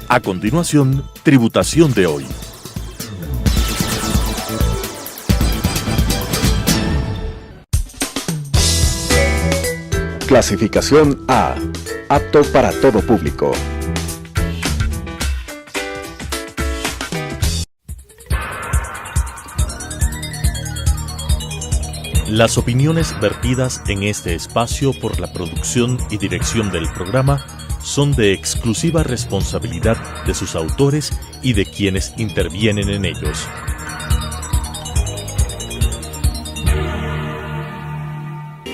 A continuación, Tributación de hoy. Clasificación A. Apto para todo público. Las opiniones vertidas en este espacio por la producción y dirección del programa son de exclusiva responsabilidad de sus autores y de quienes intervienen en ellos.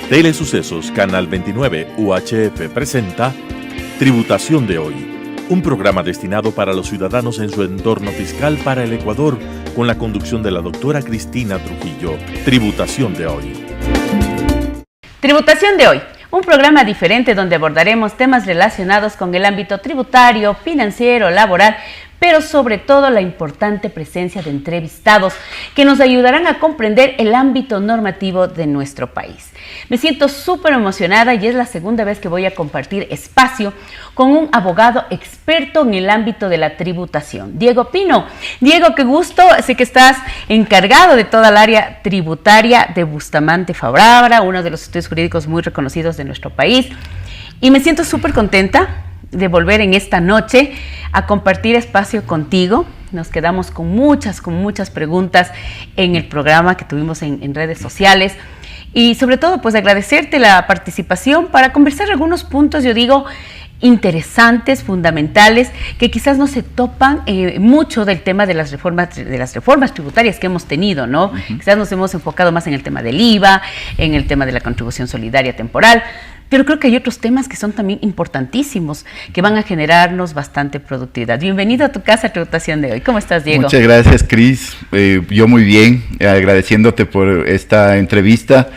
Telesucesos Canal 29 UHF presenta Tributación de hoy, un programa destinado para los ciudadanos en su entorno fiscal para el Ecuador, con la conducción de la doctora Cristina Trujillo. Tributación de hoy. Tributación de hoy, un programa diferente donde abordaremos temas relacionados con el ámbito tributario, financiero, laboral, pero sobre todo la importante presencia de entrevistados que nos ayudarán a comprender el ámbito normativo de nuestro país. Me siento súper emocionada y es la segunda vez que voy a compartir espacio con un abogado experto en el ámbito de la tributación, Diego Pino. Diego, qué gusto, sé que estás encargado de toda el área tributaria de Bustamante Fabra, uno de los estudios jurídicos muy reconocidos de nuestro país, y me siento súper contenta de volver en esta noche a compartir espacio contigo. Nos quedamos con muchas preguntas en el programa que tuvimos en redes sociales y sobre todo pues agradecerte la participación para conversar algunos puntos, yo digo, interesantes, fundamentales, que quizás no se topan mucho del tema de las reformas tributarias que hemos tenido, ¿no? Quizás nos hemos enfocado más en el tema del IVA, en el tema de la contribución solidaria temporal, pero creo que hay otros temas que son también importantísimos, que van a generarnos bastante productividad. Bienvenido a tu casa Tributación de hoy. ¿Cómo estás, Diego? Muchas gracias, Cris. Yo muy bien, agradeciéndote por esta entrevista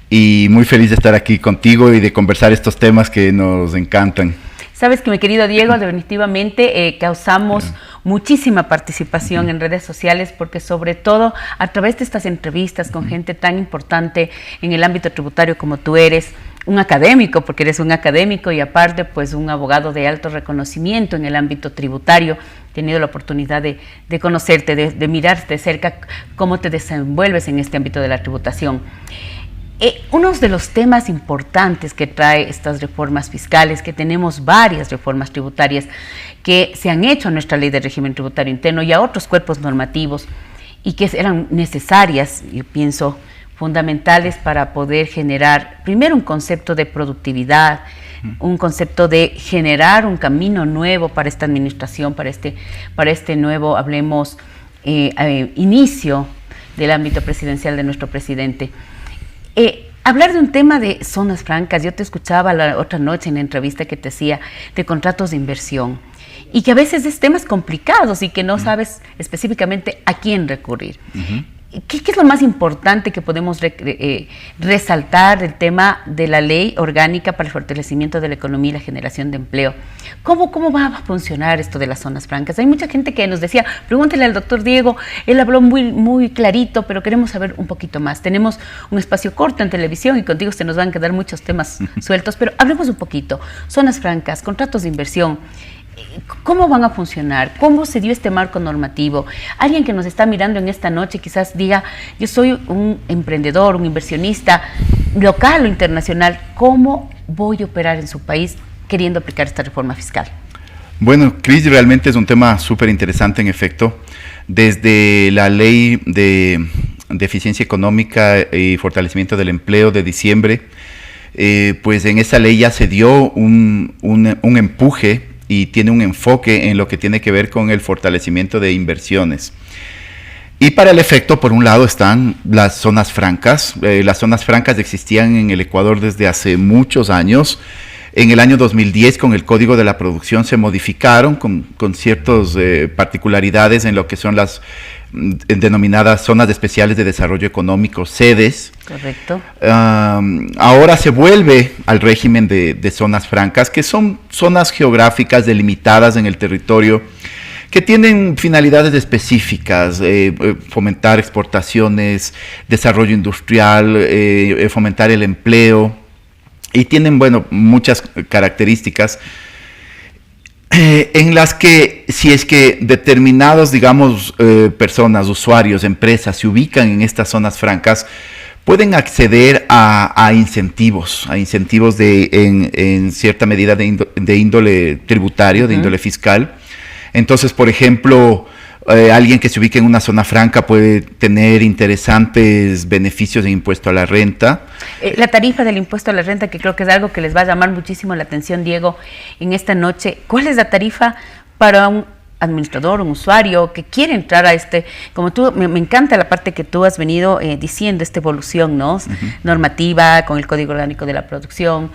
y muy feliz de estar aquí contigo y de conversar estos temas que nos encantan. Sabes que, mi querido Diego, definitivamente causamos muchísima participación en redes sociales porque sobre todo a través de estas entrevistas con gente tan importante en el ámbito tributario como tú eres, un académico, porque eres un académico y aparte pues un abogado de alto reconocimiento en el ámbito tributario, he tenido la oportunidad de conocerte, de mirar de cerca cómo te desenvuelves en este ámbito de la tributación. Uno de los temas importantes que trae estas reformas fiscales, que tenemos varias reformas tributarias que se han hecho a nuestra ley de régimen tributario interno y a otros cuerpos normativos y que eran necesarias, yo pienso, fundamentales para poder generar primero un concepto de productividad, un concepto de generar un camino nuevo para esta administración, para este nuevo, hablemos, inicio del ámbito presidencial de nuestro presidente. Hablar de un tema de zonas francas, yo te escuchaba la otra noche en la entrevista que te hacía de contratos de inversión y que a veces es temas complicados y que no sabes específicamente a quién recurrir. ¿Qué es lo más importante que podemos resaltar del tema de la ley orgánica para el fortalecimiento de la economía y la generación de empleo? ¿Cómo va a funcionar esto de las zonas francas? Hay mucha gente que nos decía, pregúntele al doctor Diego, él habló muy clarito, pero queremos saber un poquito más. Tenemos un espacio corto en televisión y contigo se nos van a quedar muchos temas sueltos, pero hablemos un poquito. Zonas francas, contratos de inversión, ¿cómo van a funcionar? ¿Cómo se dio este marco normativo? Alguien que nos está mirando en esta noche quizás diga, yo soy un emprendedor, un inversionista local o internacional, ¿cómo voy a operar en su país queriendo aplicar esta reforma fiscal? Bueno, Cris, realmente es un tema súper interesante en efecto. Desde la ley de eficiencia económica y fortalecimiento del empleo de diciembre, pues en esa ley ya se dio un empuje y tiene un enfoque en lo que tiene que ver con el fortalecimiento de inversiones. Y para el efecto, por un lado, están las zonas francas. Las zonas francas existían en el Ecuador desde hace muchos años. En el año 2010, con el Código de la Producción, se modificaron con ciertas particularidades en lo que son las denominadas zonas especiales de desarrollo económico, sedes. Correcto. Ahora se vuelve al régimen de zonas francas, que son zonas geográficas delimitadas en el territorio, que tienen finalidades específicas, fomentar exportaciones, desarrollo industrial, fomentar el empleo, y tienen, bueno, muchas características. En las que, si es que determinados, digamos, personas, usuarios, empresas se ubican en estas zonas francas, pueden acceder a incentivos en cierta medida de índole tributario, de índole fiscal. Entonces, por ejemplo, alguien que se ubique en una zona franca puede tener interesantes beneficios de impuesto a la renta. La tarifa del impuesto a la renta, que creo que es algo que les va a llamar muchísimo la atención, Diego, en esta noche. ¿Cuál es la tarifa para un administrador, un usuario que quiere entrar a como tú, me encanta la parte que tú has venido diciendo, esta evolución, ¿no? Normativa, con el Código Orgánico de la Producción,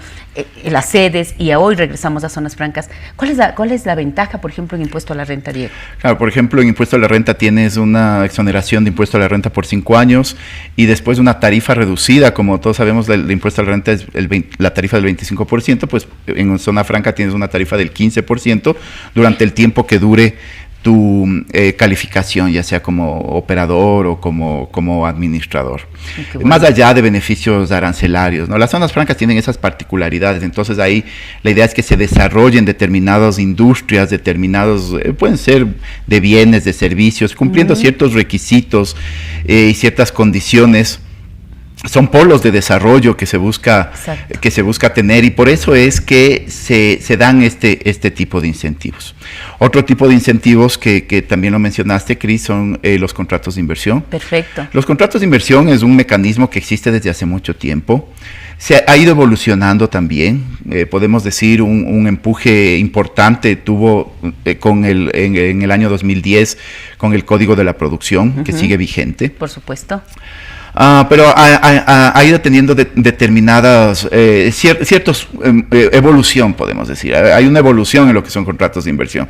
las sedes, y hoy regresamos a zonas francas. ¿Cuál es la ventaja, por ejemplo, en impuesto a la renta, Diego? Claro, por ejemplo, en impuesto a la renta tienes una exoneración de impuesto a la renta por 5 años y después una tarifa reducida. Como todos sabemos, el impuesto a la renta es la tarifa del 25%, pues en zona franca tienes una tarifa del 15% durante el tiempo que dure tu calificación, ya sea como operador o como administrador. Bueno. Más allá de beneficios arancelarios, ¿no? Las zonas francas tienen esas particularidades, entonces ahí la idea es que se desarrollen determinadas industrias, pueden ser de bienes, de servicios, cumpliendo ciertos requisitos y ciertas condiciones. Son polos de desarrollo que se busca tener, y por eso es que se dan este tipo de incentivos. Otro tipo de incentivos que también lo mencionaste, Cris, son los contratos de inversión. Perfecto. Los contratos de inversión es un mecanismo que existe desde hace mucho tiempo. Se ha ido evolucionando también. Podemos decir un empuje importante tuvo en el año 2010 con el Código de la Producción, que sigue vigente. Por supuesto. Pero ha ido teniendo determinadas, evolución, podemos decir. Hay una evolución en lo que son contratos de inversión.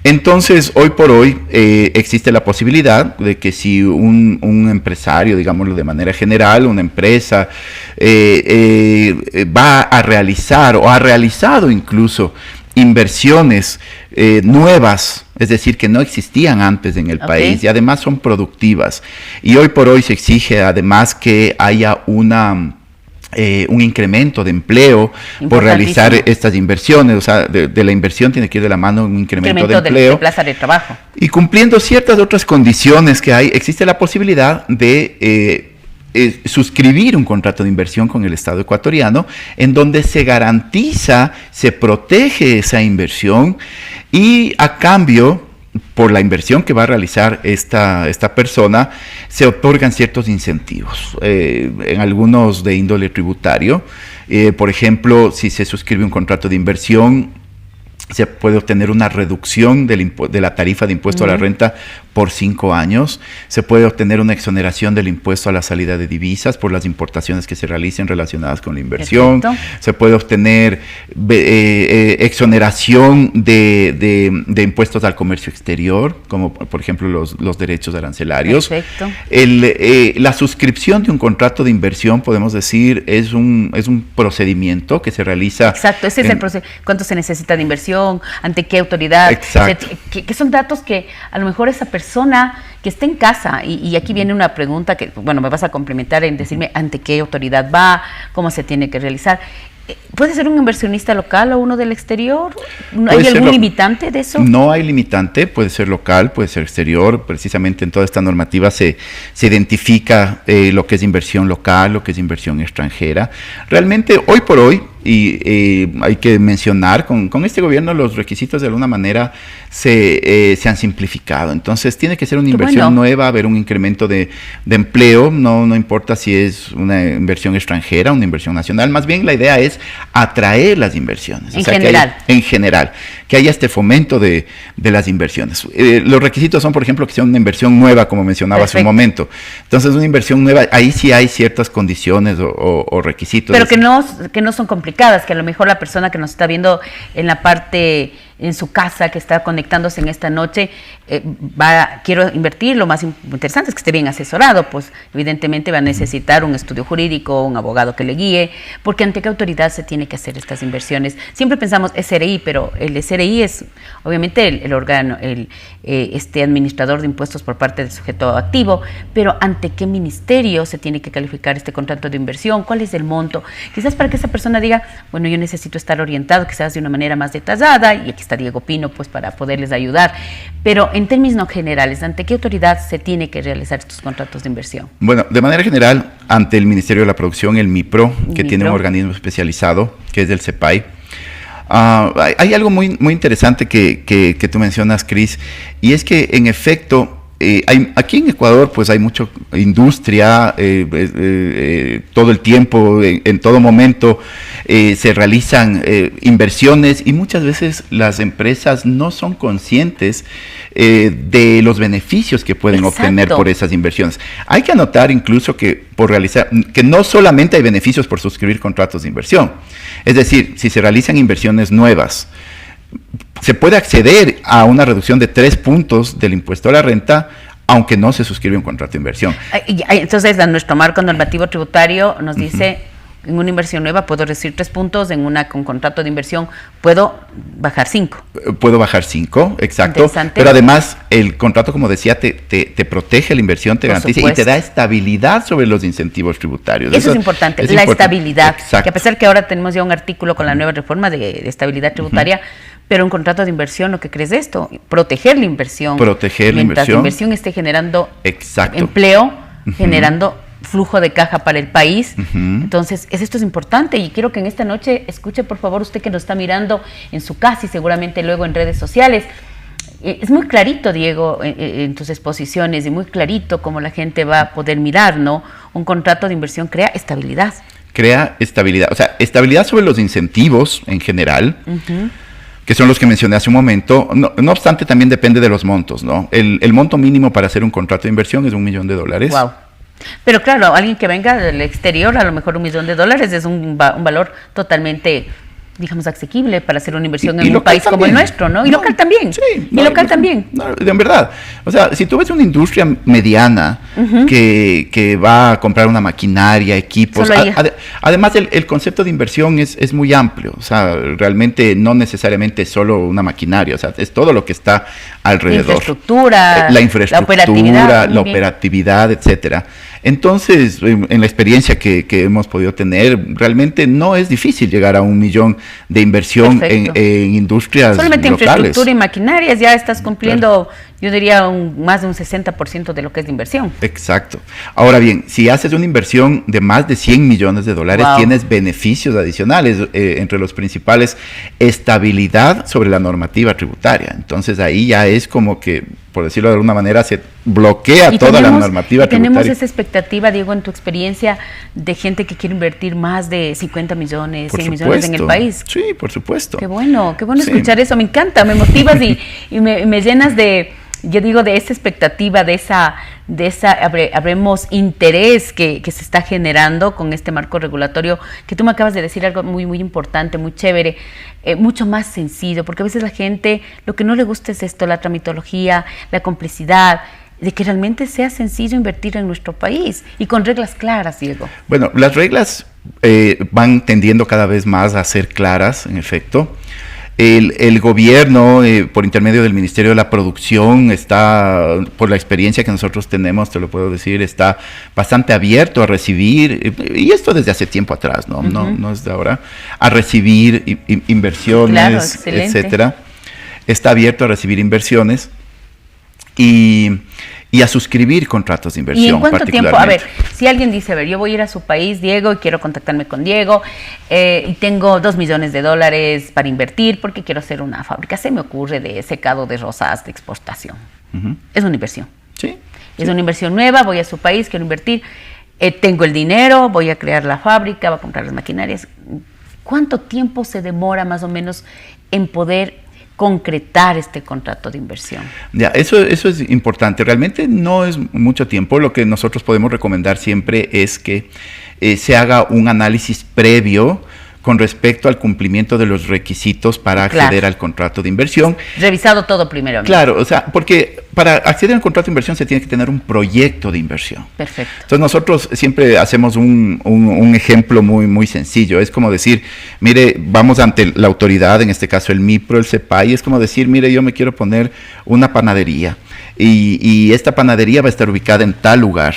Entonces, hoy por hoy existe la posibilidad de que si un empresario, digámoslo de manera general, una empresa, va a realizar o ha realizado incluso inversiones nuevas, es decir, que no existían antes en el país y además son productivas. Y hoy por hoy se exige además que haya un incremento de empleo por realizar estas inversiones. O sea, de la inversión tiene que ir de la mano un incremento de empleo. De plaza de trabajo. Y cumpliendo ciertas otras condiciones que hay, existe la posibilidad de suscribir un contrato de inversión con el Estado ecuatoriano, en donde se garantiza, se protege esa inversión, y a cambio, por la inversión que va a realizar esta persona, se otorgan ciertos incentivos, en algunos de índole tributario. Por ejemplo, si se suscribe un contrato de inversión, se puede obtener una reducción de la tarifa de impuesto a la renta por 5 años. Se puede obtener una exoneración del impuesto a la salida de divisas por las importaciones que se realicen relacionadas con la inversión. Perfecto. Se puede obtener exoneración de impuestos al comercio exterior, como por ejemplo los derechos arancelarios. Perfecto. La suscripción de un contrato de inversión, podemos decir, es un procedimiento que se realiza. Exacto, ese es el proceso. ¿Cuánto se necesita de inversión? ¿Ante qué autoridad? Exacto. Que son datos que a lo mejor esa persona que está en casa, y aquí viene una pregunta que, bueno, me vas a complementar en decirme ante qué autoridad va, cómo se tiene que realizar. ¿Puede ser un inversionista local o uno del exterior? ¿Hay algún limitante de eso? No hay limitante, puede ser local, puede ser exterior. Precisamente en toda esta normativa se identifica lo que es inversión local, lo que es inversión extranjera. Realmente, hoy por hoy, y hay que mencionar, con este gobierno los requisitos de alguna manera se han simplificado. Entonces tiene que ser una inversión nueva, haber un incremento de empleo, no importa si es una inversión extranjera, una inversión nacional. Más bien la idea es atraer las inversiones. En general, que haya este fomento de las inversiones. Los requisitos son, por ejemplo, que sea una inversión nueva, como mencionaba hace un momento. Entonces, una inversión nueva, ahí sí hay ciertas condiciones o requisitos. Pero que no son complicadas, que a lo mejor la persona que nos está viendo en su casa, que está conectándose en esta noche, quiero invertir. Lo más interesante es que esté bien asesorado, pues evidentemente va a necesitar un estudio jurídico, un abogado que le guíe, porque ante qué autoridad se tiene que hacer estas inversiones. Siempre pensamos SRI, pero el SRI es obviamente el órgano, administrador de impuestos por parte del sujeto activo, pero ante qué ministerio se tiene que calificar este contrato de inversión, cuál es el monto, quizás para que esa persona diga, bueno, yo necesito estar orientado quizás de una manera más detallada, y aquí está Diego Pino, pues para poderles ayudar. Pero en términos generales, ¿ante qué autoridad se tiene que realizar estos contratos de inversión? Bueno, de manera general, ante el Ministerio de la Producción, el MIPRO, que tiene un organismo especializado, que es del CEPAI. Hay algo muy todo que tú mencionas, Cris, y es que en efecto, aquí en Ecuador pues hay mucha industria, todo el tiempo, en todo momento se realizan inversiones y muchas veces las empresas no son conscientes de los beneficios que pueden obtener por esas inversiones. Hay que anotar incluso que que no solamente hay beneficios por suscribir contratos de inversión, es decir, si se realizan inversiones nuevas, se puede acceder a una reducción de 3 puntos del impuesto a la renta, aunque no se suscribe un contrato de inversión. Entonces, nuestro marco normativo tributario nos dice, en una inversión nueva puedo recibir 3 puntos, en una con contrato de inversión puedo bajar 5. Puedo bajar 5, exacto. Pero además, el contrato, como decía, te protege la inversión, te garantiza y te da estabilidad sobre los incentivos tributarios. Eso es importante, estabilidad. Exacto. Que a pesar que ahora tenemos ya un artículo con la nueva reforma de estabilidad tributaria, pero un contrato de inversión lo que cree es esto, proteger la inversión. Mientras la inversión esté generando empleo, generando flujo de caja para el país. Entonces, esto es importante y quiero que en esta noche escuche, por favor, usted que nos está mirando en su casa y seguramente luego en redes sociales. Es muy clarito, Diego, en tus exposiciones y muy clarito cómo la gente va a poder mirar, ¿no? Un contrato de inversión crea estabilidad. Crea estabilidad, o sea, estabilidad sobre los incentivos en general, que son los que mencioné hace un momento. No obstante, también depende de los montos, ¿no? El monto mínimo para hacer un contrato de inversión es $1 millón. Wow. Pero claro, alguien que venga del exterior, a lo mejor $1 millón es un valor totalmente, digamos, asequible para hacer una inversión en un país como el nuestro, ¿no? Y local también. Sí, también. En verdad. O sea, si tú ves una industria mediana que va a comprar una maquinaria, equipos, además el concepto de inversión es muy amplio. O sea, realmente no necesariamente solo una maquinaria, o sea, es todo lo que está alrededor. La infraestructura, la operatividad, etcétera. Entonces, en la experiencia que hemos podido tener, realmente no es difícil llegar a $1 millón de inversión en industrias solamente locales. Infraestructura y maquinarias, ya estás cumpliendo, yo diría, más de un 60% de lo que es de inversión. Exacto. Ahora bien, si haces una inversión de más de $100 millones, tienes beneficios adicionales, entre los principales, estabilidad sobre la normativa tributaria. Entonces, ahí ya es como que, por decirlo de alguna manera, se bloquea toda la normativa tributaria. Tenemos esa expectativa, Diego, en tu experiencia, de gente que quiere invertir más de 50 millones, 100 millones en el país. Sí, por supuesto. Qué bueno escuchar eso, me encanta, me motivas y me llenas de, yo digo, de esa expectativa, de esa habremos interés que se está generando con este marco regulatorio, que tú me acabas de decir algo muy, muy importante, muy chévere, mucho más sencillo, porque a veces la gente lo que no le gusta es esto, la tramitología, la complejidad, de que realmente sea sencillo invertir en nuestro país y con reglas claras, Diego. Bueno, las reglas van tendiendo cada vez más a ser claras, en efecto. El gobierno, por intermedio del Ministerio de la Producción, está, por la experiencia que nosotros tenemos, te lo puedo decir, está bastante abierto a recibir, y esto desde hace tiempo atrás, no es de ahora, a recibir inversiones, etcétera. Está abierto a recibir inversiones y a suscribir contratos de inversión. ¿Y en cuánto tiempo? A ver, si alguien dice, a ver, yo voy a ir a su país, Diego, y quiero contactarme con Diego, y tengo $2 millones para invertir porque quiero hacer una fábrica, se me ocurre, de secado de rosas de exportación. Es una inversión. Sí. Es una inversión nueva, voy a su país, quiero invertir, tengo el dinero, voy a crear la fábrica, voy a comprar las maquinarias. ¿Cuánto tiempo se demora más o menos en poder concretar este contrato de inversión? Ya, eso es importante. Realmente no es mucho tiempo. Lo que nosotros podemos recomendar siempre es que se haga un análisis previo con respecto al cumplimiento de los requisitos para acceder al contrato de inversión. Revisado todo primero. Claro, o sea, porque para acceder al contrato de inversión se tiene que tener un proyecto de inversión. Perfecto. Entonces nosotros siempre hacemos un ejemplo muy, muy sencillo. Es como decir, mire, vamos ante la autoridad, en este caso el MIPRO, el CEPAI, es como decir, mire, yo me quiero poner una panadería y esta panadería va a estar ubicada en tal lugar.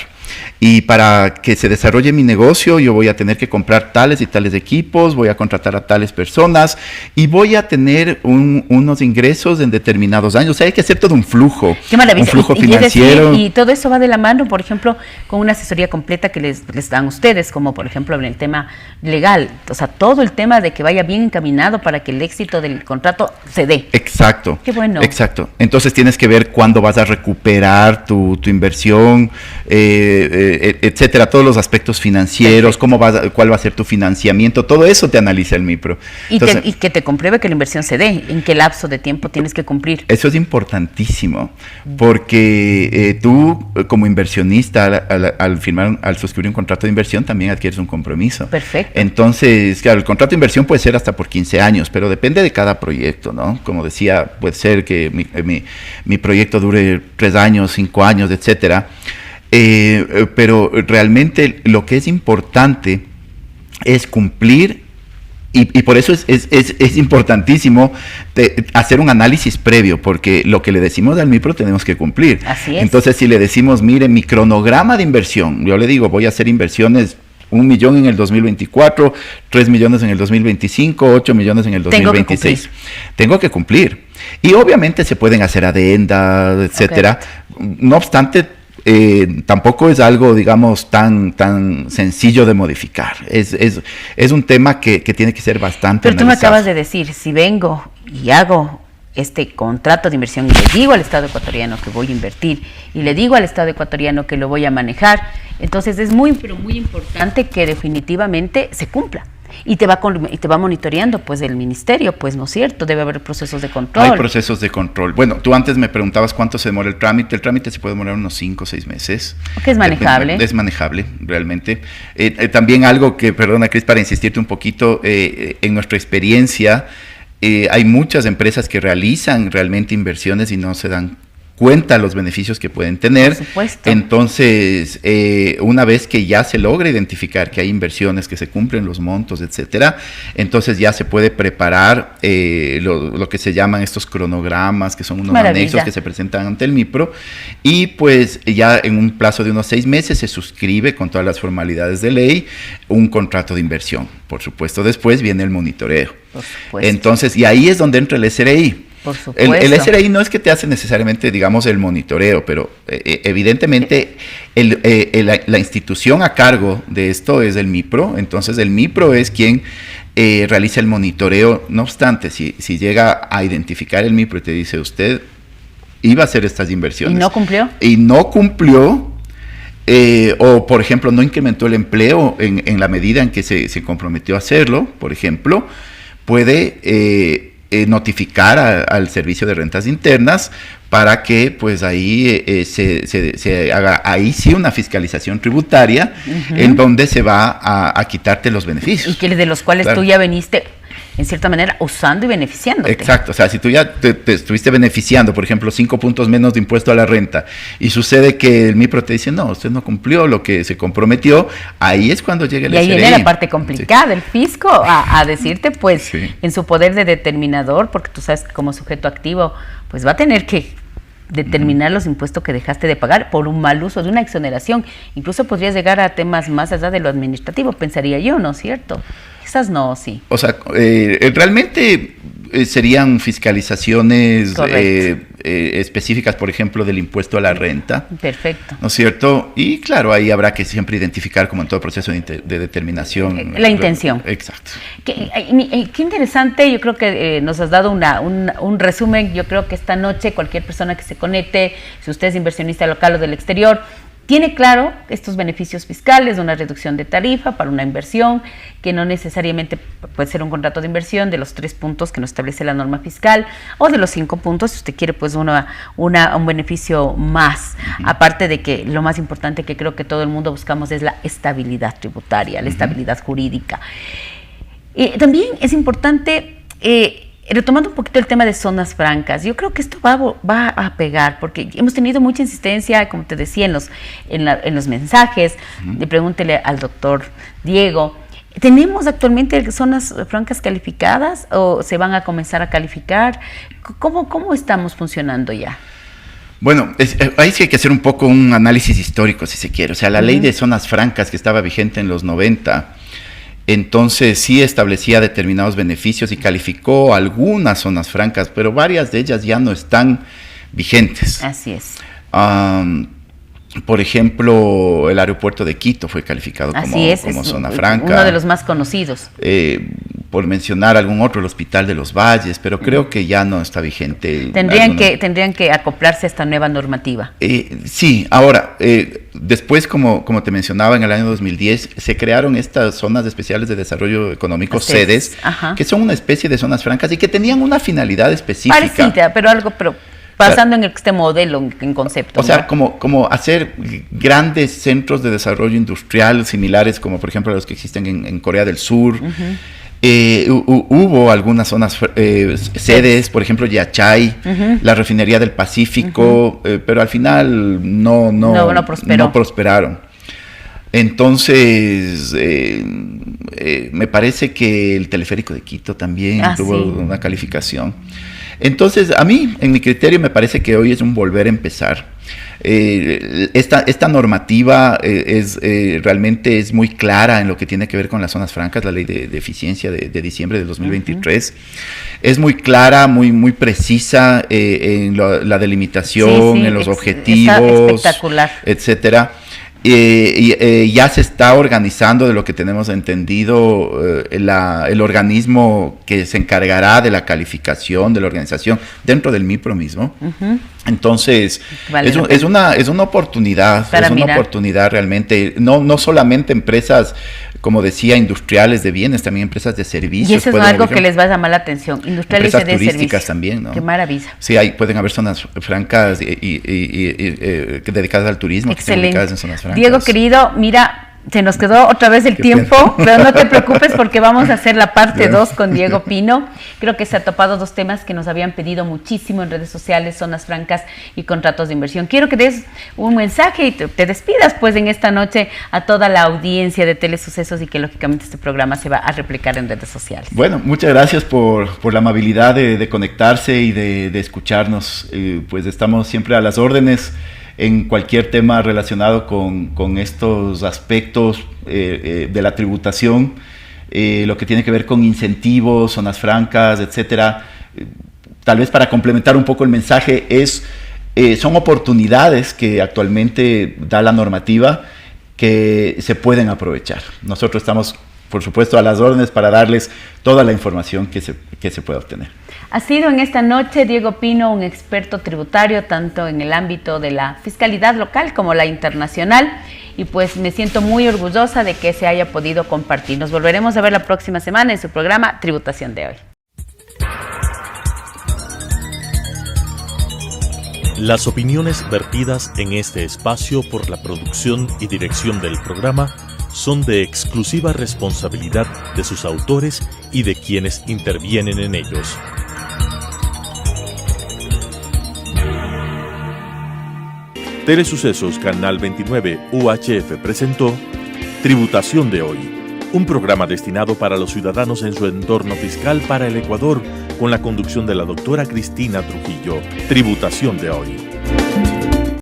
Y para que se desarrolle mi negocio, yo voy a tener que comprar tales y tales equipos, voy a contratar a tales personas y voy a tener unos ingresos en determinados años. O sea, hay que hacer todo un flujo. Qué maravilla. Un flujo y financiero. Y todo eso va de la mano, por ejemplo, con una asesoría completa que les dan ustedes, como por ejemplo en el tema legal. O sea, todo el tema de que vaya bien encaminado para que el éxito del contrato se dé. Exacto. Qué bueno. Exacto. Entonces tienes que ver cuándo vas a recuperar tu inversión, etcétera, todos los aspectos financieros, cuál va a ser tu financiamiento, todo eso te analiza el MIPRO. Entonces, Y que te compruebe que la inversión se dé, en qué lapso de tiempo tienes que cumplir. Eso es importantísimo, porque tú como inversionista al suscribir un contrato de inversión también adquieres un compromiso. Perfecto. Entonces, claro, el contrato de inversión puede ser hasta por 15 años, pero depende de cada proyecto, ¿no? Como decía, puede ser que mi proyecto dure 3 años, 5 años, etcétera. Pero realmente lo que es importante es cumplir, y por eso es importantísimo hacer un análisis previo, porque lo que le decimos al MIPRO tenemos que cumplir. Así es. Entonces, si le decimos, mire, mi cronograma de inversión, yo le digo, voy a hacer inversiones 1 millón en el 2024, 3 millones en el 2025, 8 millones en el 2026. Tengo que cumplir. Y obviamente se pueden hacer adendas, etcétera. Okay. No obstante, tampoco es algo, digamos, tan sencillo de modificar. Es un tema que tiene que ser bastante Pero analizado. Tú me acabas de decir, si vengo y hago este contrato de inversión y le digo al Estado ecuatoriano que voy a invertir y le digo al Estado ecuatoriano que lo voy a manejar, entonces es pero muy importante que definitivamente se cumpla. Y te va monitoreando pues el ministerio, pues, ¿no es cierto? Debe haber procesos de control. Hay procesos de control. Bueno, tú antes me preguntabas cuánto se demora el trámite. El trámite se puede demorar unos 5 o 6 meses. Que es manejable. Es manejable, realmente. También algo que, perdona, Cris, para insistirte un poquito, en nuestra experiencia, hay muchas empresas que realizan realmente inversiones y no se dan cuenta los beneficios que pueden tener. Por supuesto. Entonces, una vez que ya se logra identificar que hay inversiones, que se cumplen los montos, etcétera, entonces ya se puede preparar lo que se llaman estos cronogramas, que son unos anexos que se presentan ante el MIPRO, y pues ya en un plazo de unos 6 meses se suscribe con todas las formalidades de ley un contrato de inversión. Por supuesto, después viene el monitoreo. Por supuesto. Entonces, y ahí es donde entra el SRI. Por supuesto. El SRI no es que te hace necesariamente, digamos, el monitoreo, pero evidentemente la institución a cargo de esto es el MIPRO. Entonces el MIPRO es quien realiza el monitoreo. No obstante, si llega a identificar el MIPRO y te dice, usted iba a hacer estas inversiones. ¿Y no cumplió? Y no cumplió, o por ejemplo no incrementó el empleo en la medida en que se comprometió a hacerlo, por ejemplo, puede notificar al Servicio de Rentas Internas para que pues ahí se haga ahí sí una fiscalización tributaria en donde se va a quitarte los beneficios. Y que de los cuales tú ya veniste en cierta manera usando y beneficiándote. Exacto, o sea, si tú ya te estuviste beneficiando, por ejemplo, 5 puntos menos de impuesto a la renta, y sucede que el MIPRO te dice, no, usted no cumplió lo que se comprometió, ahí es cuando llega el SRI. Y ahí viene la parte complicada, el fisco, a decirte, pues, en su poder de determinador, porque tú sabes que como sujeto activo, pues va a tener que determinar los impuestos que dejaste de pagar por un mal uso de una exoneración. Incluso podrías llegar a temas más allá de lo administrativo, pensaría yo, ¿no es cierto? Quizás no, sí. O sea, realmente serían fiscalizaciones específicas, por ejemplo, del impuesto a la renta. Perfecto. ¿No es cierto? Y claro, ahí habrá que siempre identificar, como en todo proceso de determinación. La intención. Exacto. Qué interesante, yo creo que nos has dado un resumen. Yo creo que esta noche cualquier persona que se conecte, si usted es inversionista local o del exterior, tiene claro estos beneficios fiscales, una reducción de tarifa para una inversión, que no necesariamente puede ser un contrato de inversión de los 3 puntos que nos establece la norma fiscal, o de los 5 puntos, si usted quiere pues un beneficio más. Aparte de que lo más importante que creo que todo el mundo buscamos es la estabilidad tributaria, la estabilidad jurídica. También es importante... retomando un poquito el tema de zonas francas, yo creo que esto va a pegar, porque hemos tenido mucha insistencia, como te decía, en los mensajes. Pregúntele al doctor Diego. ¿Tenemos actualmente zonas francas calificadas o se van a comenzar a calificar? ¿Cómo estamos funcionando ya? Bueno, ahí sí hay que hacer un poco un análisis histórico, si se quiere. O sea, la ley de zonas francas que estaba vigente en los 90, entonces sí establecía determinados beneficios y calificó algunas zonas francas, pero varias de ellas ya no están vigentes. Así es. Por ejemplo, el aeropuerto de Quito fue calificado como zona franca. Uno de los más conocidos. Por mencionar algún otro, el Hospital de los Valles, pero creo que ya no está vigente. Tendrían que acoplarse a esta nueva normativa. Sí, ahora, después, como te mencionaba, en el año 2010, se crearon estas zonas especiales de desarrollo económico, sedes, que son una especie de zonas francas y que tenían una finalidad específica. Parecida, pero basando en este modelo, en concepto. O sea, como hacer grandes centros de desarrollo industrial similares, como por ejemplo los que existen en Corea del Sur. Hubo algunas zonas sedes, por ejemplo, Yachay, la refinería del Pacífico, pero al final no prosperaron. Entonces, me parece que el teleférico de Quito también tuvo una calificación. Entonces, a mí, en mi criterio, me parece que hoy es un volver a empezar. Esta normativa realmente es muy clara en lo que tiene que ver con las zonas francas, la ley de eficiencia de diciembre de 2023. Es muy clara, muy precisa en la delimitación, en los objetivos, espectacular, etcétera. Ya se está organizando, de lo que tenemos entendido, el organismo que se encargará de la calificación de la organización dentro del MIPRO mismo. Entonces, es una oportunidad, oportunidad realmente, no solamente empresas, como decía, industriales de bienes, también empresas de servicios. Y eso es algo que les va a llamar la atención, industriales empresas de turísticas servicios. También, ¿no? Qué maravilla. Sí, pueden haber zonas francas y dedicadas al turismo. Excelente. Que estén ubicadas en zonas francas. Diego, querido, mira, se nos quedó otra vez el tiempo, pero no te preocupes porque vamos a hacer la parte 2 con Diego Pino. Creo que se ha topado dos temas que nos habían pedido muchísimo en redes sociales, zonas francas y contratos de inversión. Quiero que des un mensaje y te despidas pues en esta noche a toda la audiencia de Telesucesos y que lógicamente este programa se va a replicar en redes sociales. Bueno, muchas gracias por la amabilidad de conectarse y de escucharnos. Pues estamos siempre a las órdenes en cualquier tema relacionado con estos aspectos de la tributación, lo que tiene que ver con incentivos, zonas francas, etcétera. Tal vez para complementar un poco el mensaje, son oportunidades que actualmente da la normativa que se pueden aprovechar. Nosotros estamos, por supuesto, a las órdenes para darles toda la información que se pueda obtener. Ha sido en esta noche Diego Pino, un experto tributario, tanto en el ámbito de la fiscalidad local como la internacional, y pues me siento muy orgullosa de que se haya podido compartir. Nos volveremos a ver la próxima semana en su programa Tributación de Hoy. Las opiniones vertidas en este espacio por la producción y dirección del programa son de exclusiva responsabilidad de sus autores y de quienes intervienen en ellos. Telesucesos Canal 29 UHF presentó Tributación de Hoy, un programa destinado para los ciudadanos en su entorno fiscal para el Ecuador, con la conducción de la doctora Cristina Trujillo. Tributación de Hoy.